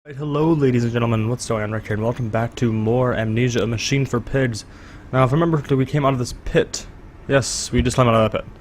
Right, hello ladies and gentlemen, what's going on? Rick here, and welcome back to more Amnesia, a machine for pigs. Now, if I remember correctly, we came out of this pit. Yes, we just climbed out of that pit.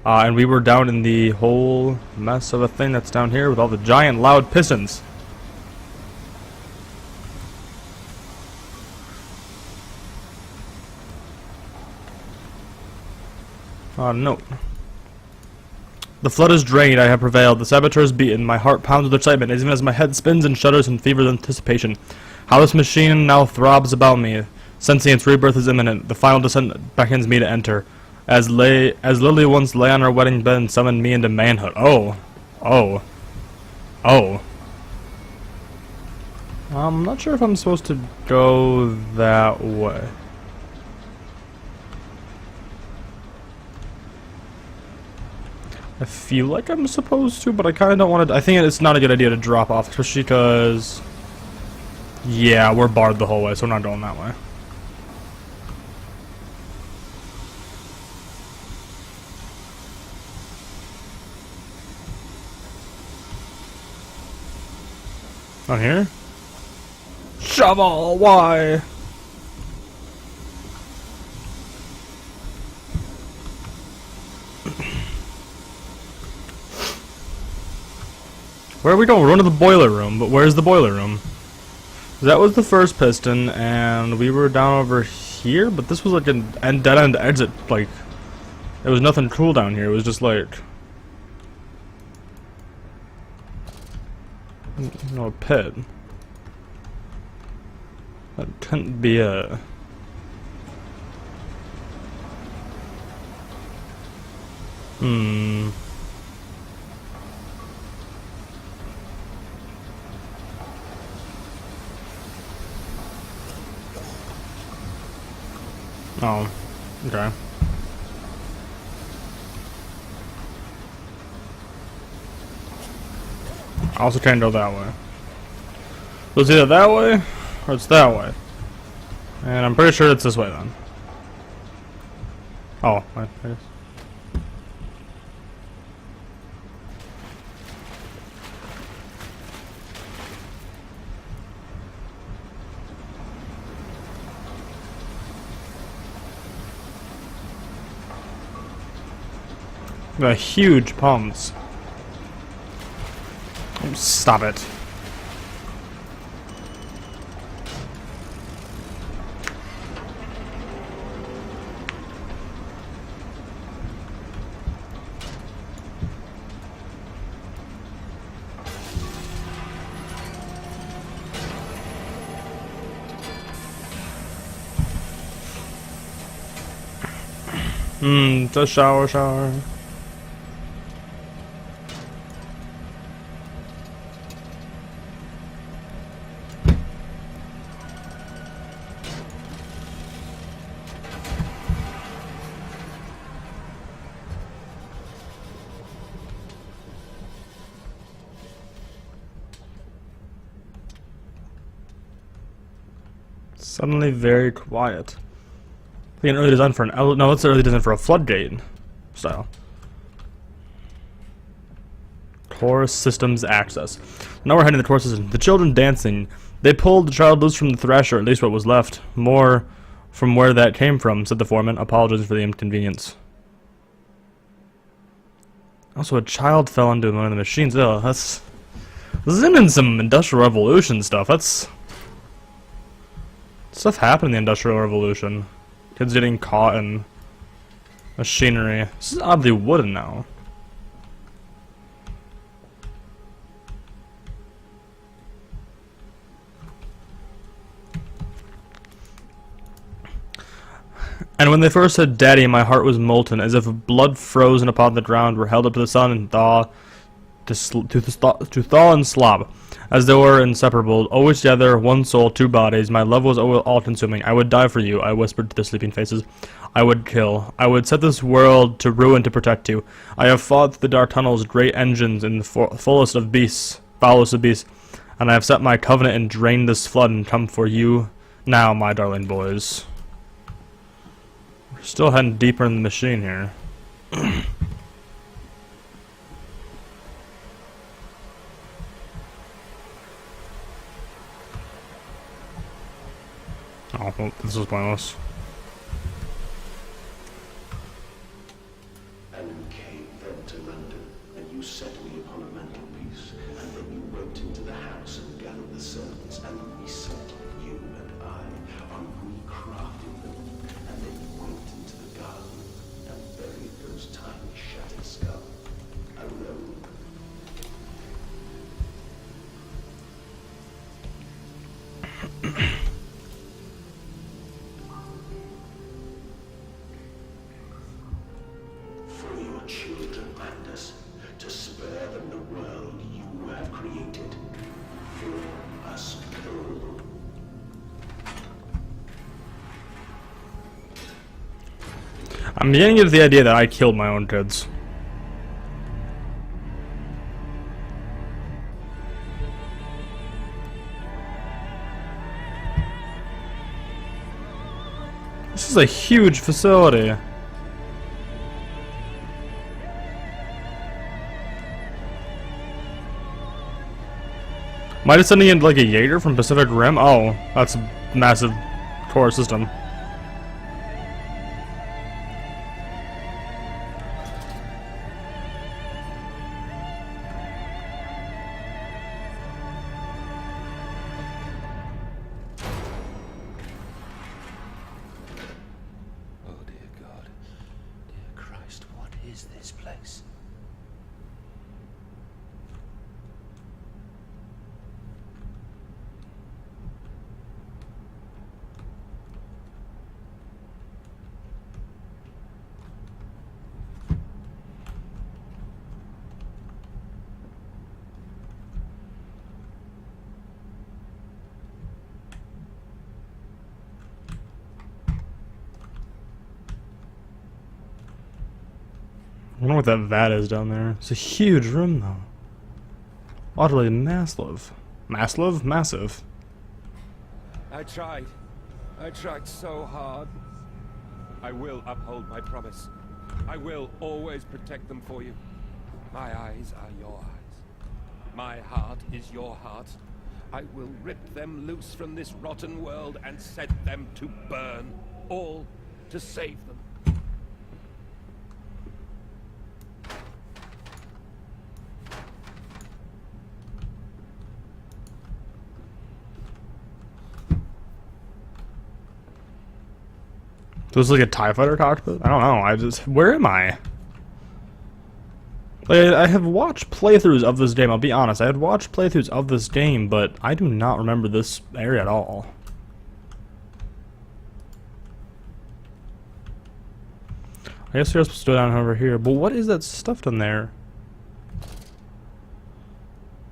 And we were down in the whole mess of a thing that's down here with all the giant loud pistons. No. The flood is drained, I have prevailed, the saboteur is beaten, my heart pounds with excitement, even as my head spins and shudders in fevered anticipation. How this machine now throbs about me, sensing its rebirth is imminent, the final descent beckons me to enter. As Lily once lay on her wedding bed and summoned me into manhood. Oh. I'm not sure if I'm supposed to go that way. I feel like I'm supposed to, but I kind of don't want to. I think it's not a good idea to drop off, especially because, yeah, we're barred the whole way, so we're not going that way. On here? Shovel, why? Where are we going? We're going to the boiler room, but where's the boiler room? That was the first piston, and we were down over here, but this was like a dead-end exit, like, there was nothing cool down here, it was just like, no, a pit. That couldn't be a... Oh, okay. I also can't go that way. So it's either that way, or it's that way. And I'm pretty sure it's this way then. Oh, I guess. The huge pumps. Oh, stop it. The shower. Suddenly very quiet. I think an early design for an no, it's early design for a floodgate style. Core systems access. Now we're heading to the core system. The children dancing. They pulled the child loose from the thrasher, at least what was left. More from where that came from, said the foreman, apologizing for the inconvenience. Also, a child fell into one of the machines. Oh, this isn't some Industrial Revolution stuff. That's... Stuff happened in the Industrial Revolution. Kids getting caught in machinery. This is oddly wooden now. And when they first said "Daddy," my heart was molten, as if blood frozen upon the ground were held up to the sun and thaw to thaw and slob, as they were inseparable, always together, one soul, two bodies. My love was all-consuming. I would die for you, I whispered to the sleeping faces. I would kill. I would set this world to ruin to protect you. I have fought the dark tunnels, great engines, in the fullest of beasts, foulest of beasts, and I have set my covenant and drained this flood and come for you now, my darling boys. We're still heading deeper in the machine here. well, this is pointless. And you came then to London, and you set me upon a mantelpiece, and then you went into the house and gathered the servants, and we set, you and I, on recrafting them, and then you went into the garden and buried those tiny shattered skulls alone. For your children, Mandus, to spare them the world you have created. For us all. I'm beginning to get the idea that I killed my own kids. This is a huge facility. Am I just sending in like a YER from Pacific Rim? Oh, that's a massive core system. Oh dear God, dear Christ, what is this place? I wonder what that vat is down there. It's a huge room though. Utterly massive. Massive. I tried so hard. I will uphold my promise. I will always protect them for you. My eyes are your eyes. My heart is your heart. I will rip them loose from this rotten world and set them to burn. All to save them. So this is like a TIE fighter cockpit? I don't know. Where am I? Like, I have watched playthroughs of this game. I'll be honest. I had watched playthroughs of this game, but I do not remember this area at all. I guess we're supposed to go down over here. But what is that stuff down there?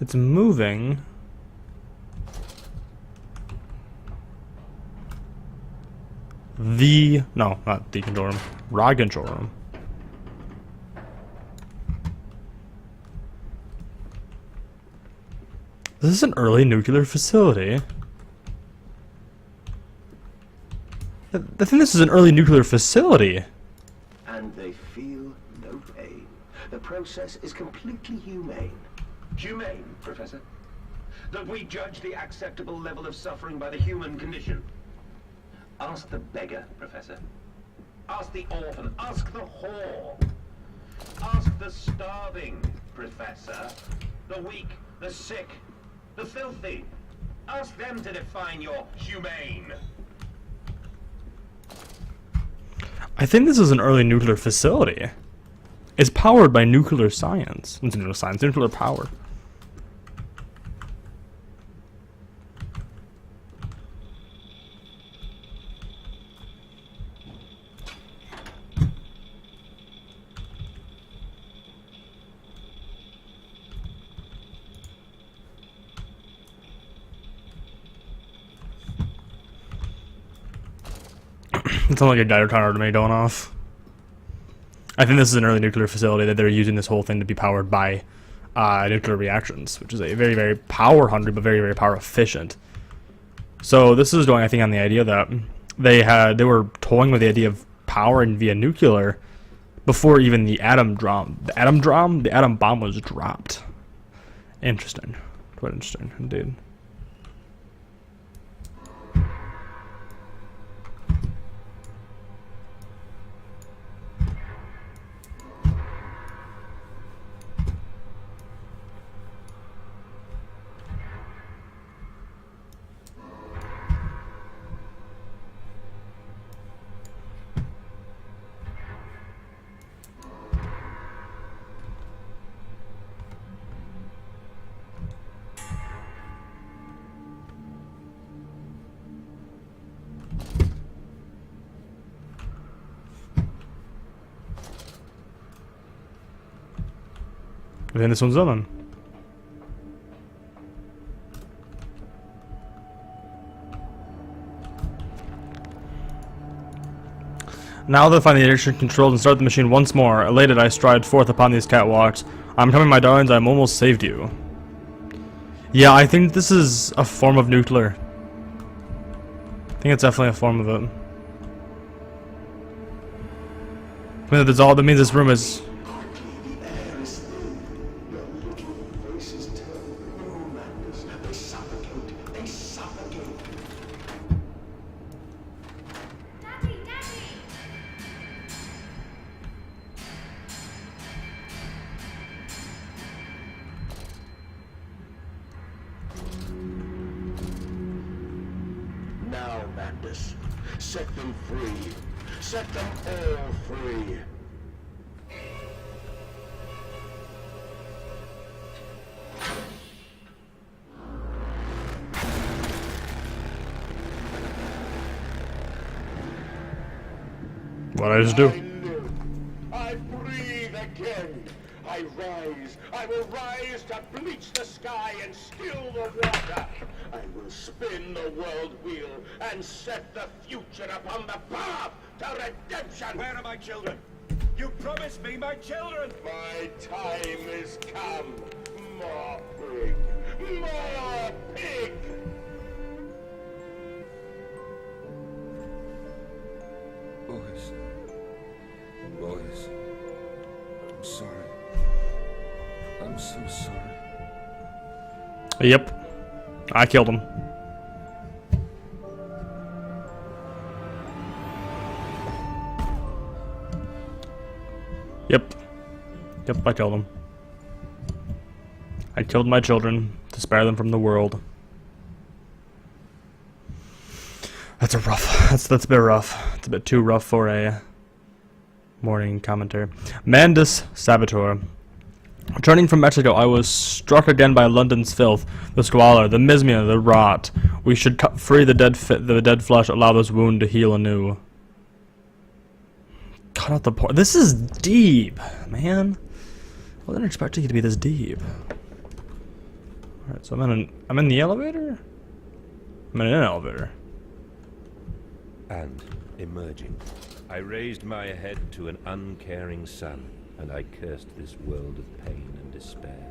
It's moving. No, not the control room. Rod control room. This is an early nuclear facility. I think this is an early nuclear facility. And they feel no pain. The process is completely humane. Humane, Professor? That we judge the acceptable level of suffering by the human condition. Ask the beggar, Professor. Ask the orphan. Ask the whore. Ask the starving, Professor. The weak, the sick, the filthy. Ask them to define your humane. I think this is an early nuclear facility. It's powered by nuclear science. It's nuclear science, nuclear power. It sounds like a Geiger counter to me going off. I think this is an early nuclear facility that they're using this whole thing to be powered by nuclear reactions, which is a very, very power hungry but very, very power efficient. So this is going, I think, on the idea that they were toying with the idea of powering via nuclear before even the atom bomb was dropped. Interesting, quite interesting indeed. I think this one's done. Now that I find the ignition controlled and start the machine once more, elated I stride forth upon these catwalks. I'm coming, my darlings, I'm almost saved you. Yeah, I think this is a form of nuclear. I think it's definitely a form of it. I mean, that's all that means. This room is. Now, Mandus, set them free. Set them all free. What I just do? I live. I breathe again. I rise. I will rise to bleach the sky and still the water. I will spin the world wheel and set the future upon the path to redemption. Where are my children? You promised me my children! My time is come. More pig. More pig. Boys. Boys. I'm sorry. I'm so sorry. Yep. I killed him. Yep. Yep, I killed him. I killed my children to spare them from the world. That's a rough. That's a bit rough. It's a bit too rough for a morning commentary. Mandus Saboteur. Returning from Mexico, I was struck again by London's filth, the squalor, the miasma, the rot. We should cut free the dead flesh, allow this wound to heal anew. Cut out the poor. This is deep, man. I wasn't expecting it to be this deep. All right, so I'm in the elevator. I'm in an elevator. And, emerging, I raised my head to an uncaring sun, and I cursed this world of pain and despair.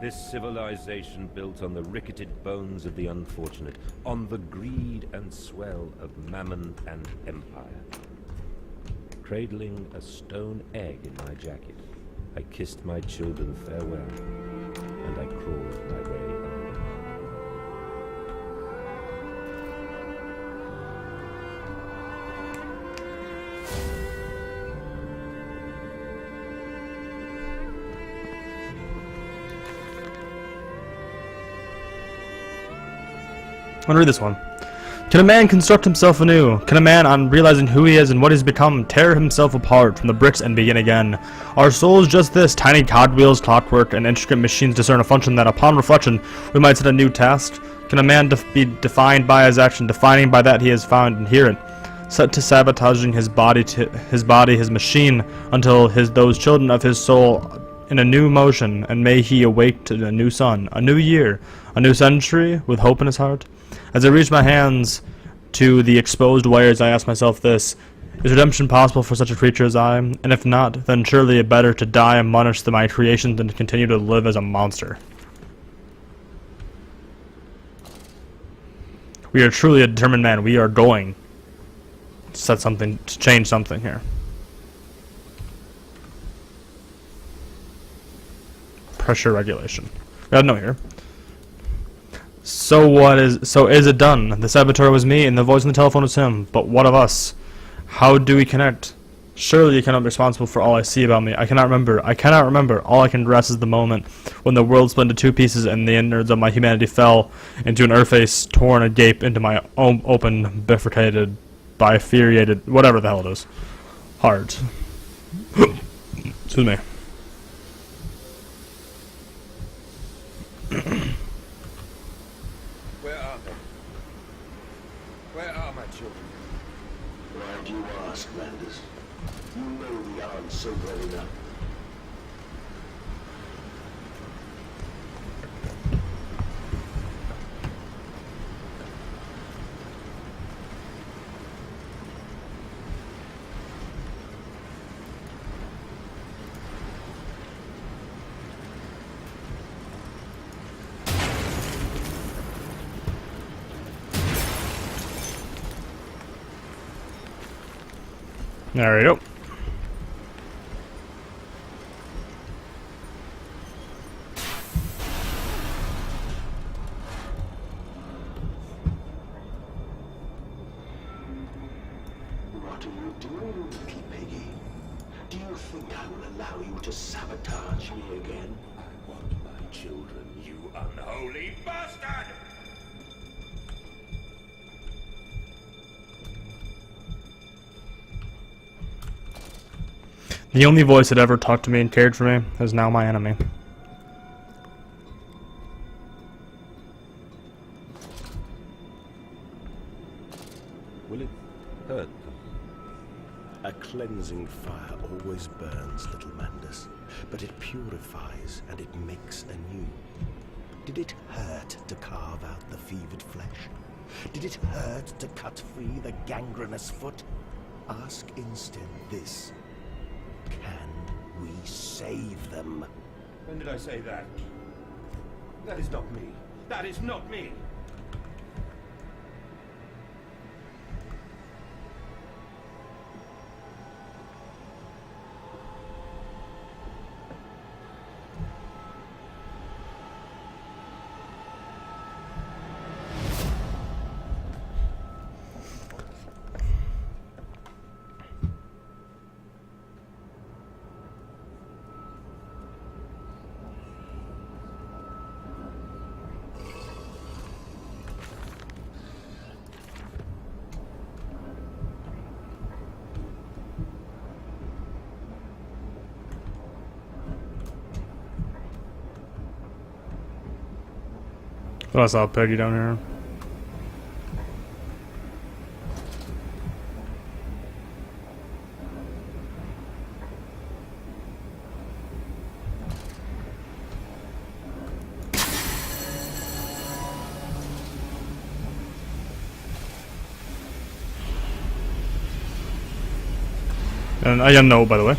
This civilization built on the ricketed bones of the unfortunate, on the greed and swell of mammon and empire. Cradling a stone egg in my jacket, I kissed my children farewell, and I crawled my way home. I'm gonna read this one. Can a man construct himself anew? Can a man, on realizing who he is and what he's become, tear himself apart from the bricks and begin again? Are souls just this, tiny cogwheels, clockwork, and intricate machines discern a function that, upon reflection, we might set a new task? Can a man be defined by his action, defining by that he has found inherent, set to sabotaging his body, his machine, until those children of his soul in a new motion, and may he awake to a new sun, a new year, a new century, with hope in his heart? As I reach my hands to the exposed wires, I ask myself this: is redemption possible for such a creature as I? And if not, then surely it better to die admonished to my creation than to continue to live as a monster. We are truly a determined man. We are going to set something, to change something here. Pressure regulation. We have no here. So is it done? The saboteur was me, and the voice on the telephone was him. But what of us? How do we connect? Surely you cannot be responsible for all I see about me. I cannot remember. I cannot remember. All I can grasp is the moment when the world split into two pieces and the innards of my humanity fell into an earth-face torn agape into my open, bifurcated, bifurcated, whatever the hell it is, heart. Excuse me. Where are they? Where are my children? Why do you ask, Mandus? You know the answer well enough. There we go. What are you doing, little piggy? Do you think I will allow you to sabotage me again? I want my children, you unholy bastard! The only voice that ever talked to me and cared for me is now my enemy. Will it hurt them? A cleansing fire always burns, little Mandus, but it purifies and it makes anew. Did it hurt to carve out the fevered flesh? Did it hurt to cut free the gangrenous foot? Ask instead this. Can we save them? When did I say that? That is not me. That is not me! Oh, I saw Peggy down here. And I know, by the way.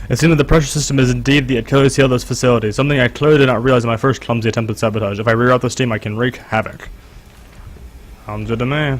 It seems that the pressure system is indeed the Achilles heel of this facility, something I clearly did not realize in my first clumsy attempt at sabotage. If I reroute the steam, I can wreak havoc. Sounds good to me.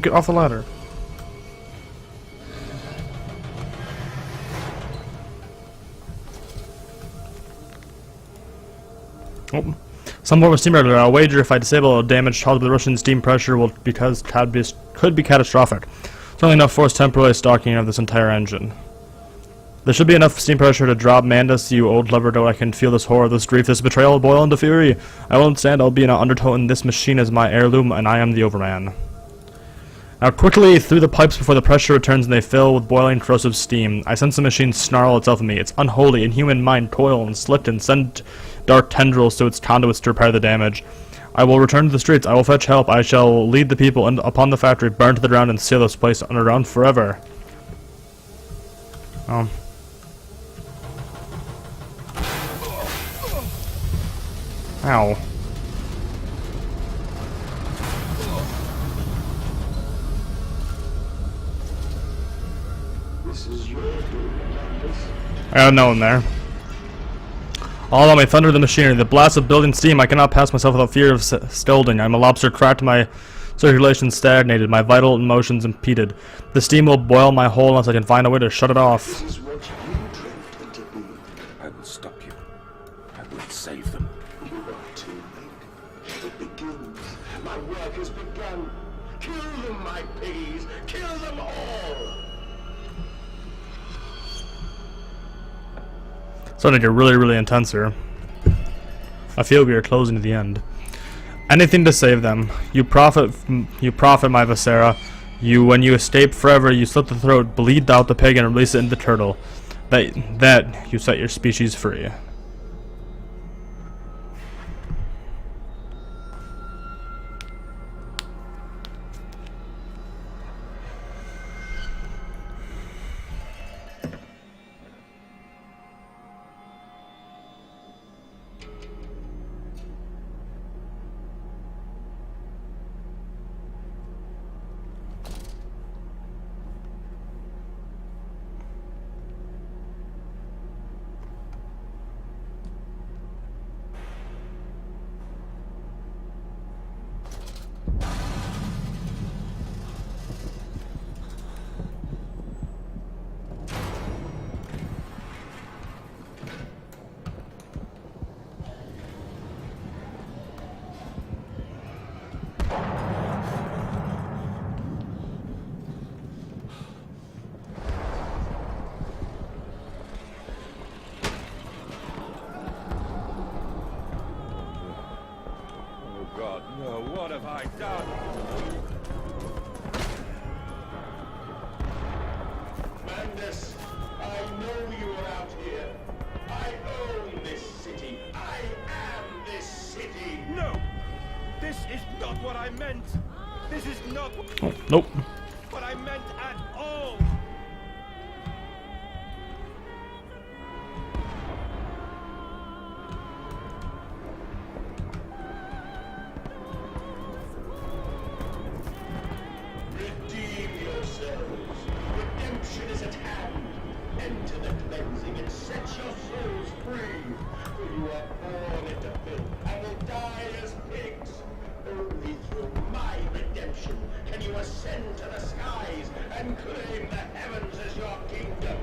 Get off the ladder. Oh. Some form of steam regulator. I'll wager if I disable a damage caused by the Russian steam pressure could be catastrophic. Certainly enough force temporarily stalking of this entire engine. There should be enough steam pressure to drop Mandus, you old lover, though I can feel this horror, this grief, this betrayal boil into fury. I won't stand, I'll be in an undertow, and this machine is my heirloom, and I am the Overman. Now quickly through the pipes before the pressure returns and they fill with boiling corrosive steam. I sense the machine snarl itself at me. Its unholy, inhuman mind toil and slit and send dark tendrils to its conduits to repair the damage. I will return to the streets. I will fetch help. I shall lead the people upon the factory, burn to the ground, and seal this place underground forever. Oh. Ow. I got no one there. All on my thunder the machinery, the blast of building steam, I cannot pass myself without fear of scalding. I'm a lobster trapped, my circulation stagnated, my vital emotions impeded. The steam will boil my hole unless I can find a way to shut it off. This is what you dreamt it to be. I will stop you. I will save them. You are too late. It begins. My work has begun. Kill them, my piggies. Kill them all. Starting to get really, really intense here. I feel we are closing to the end. Anything to save them. You profit, my Viscera. When you escape forever, you slit the throat, bleed out the pig, and release it into the turtle. That you set your species free. Oh God, no, what have I done? Mandus, I know you are out here. I own this city. I am this city. No! This is not what I meant! This is not Oh, nope. what I meant at all! Redeem yourselves. Redemption is at hand. Enter the cleansing and set your souls free. For you are born into filth and will die as pigs. Only through my redemption can you ascend to the skies and claim the heavens as your kingdom.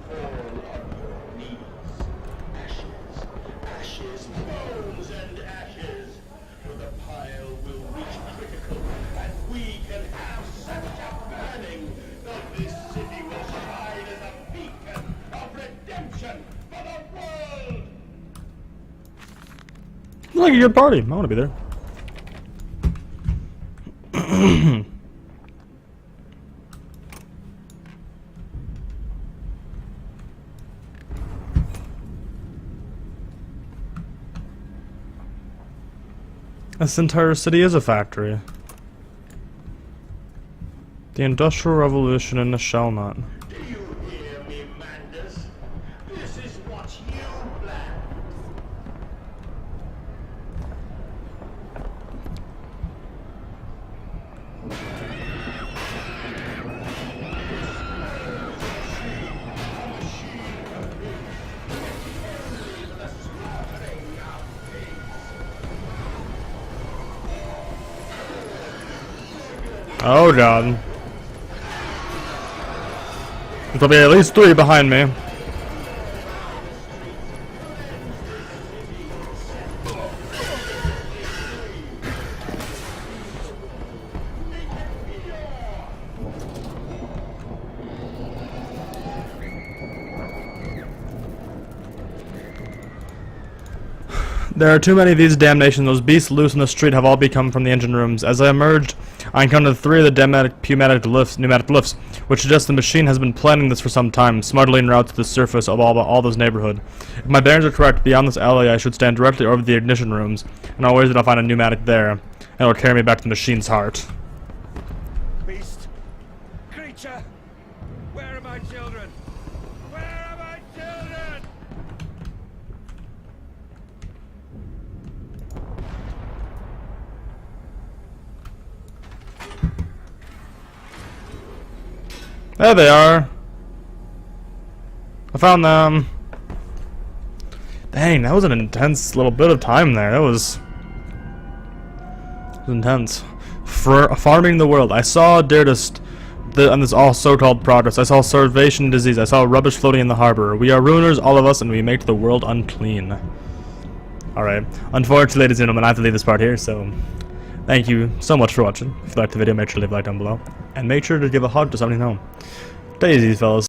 Fall on your knees. Ashes, ashes, bones and ashes. For the pile will reach critical, and we can have such a burning that this city will shine as a beacon of redemption for the world! It's like a good party. I want to be there. This entire city is a factory. The Industrial Revolution in a shell nut. Do you hear me, Mandus? This is what you planned. Oh god. There'll be at least 3 behind me. There are too many of these damnations. Those beasts loose in the street have all become from the engine rooms. As I emerged, I encountered 3 of the pneumatic lifts, which suggests the machine has been planning this for some time, smuggling routes to the surface of all this neighborhood. If my bearings are correct, beyond this alley I should stand directly over the ignition rooms, and always that I'll find a pneumatic there, and it'll carry me back to the machine's heart. Beast! Creature! Where are my children? Where are my children? There they are. I found them. Dang, that was an intense little bit of time there. That was intense. Farming the world. I saw Derdist on this all so-called progress. I saw starvation disease. I saw rubbish floating in the harbor. We are ruiners, all of us, and we make the world unclean. Alright. Unfortunately, ladies and gentlemen, I have to leave this part here, so thank you so much for watching. If you liked the video, make sure to leave a like down below. And make sure to give a hug to somebody you know. Daisies, fellas.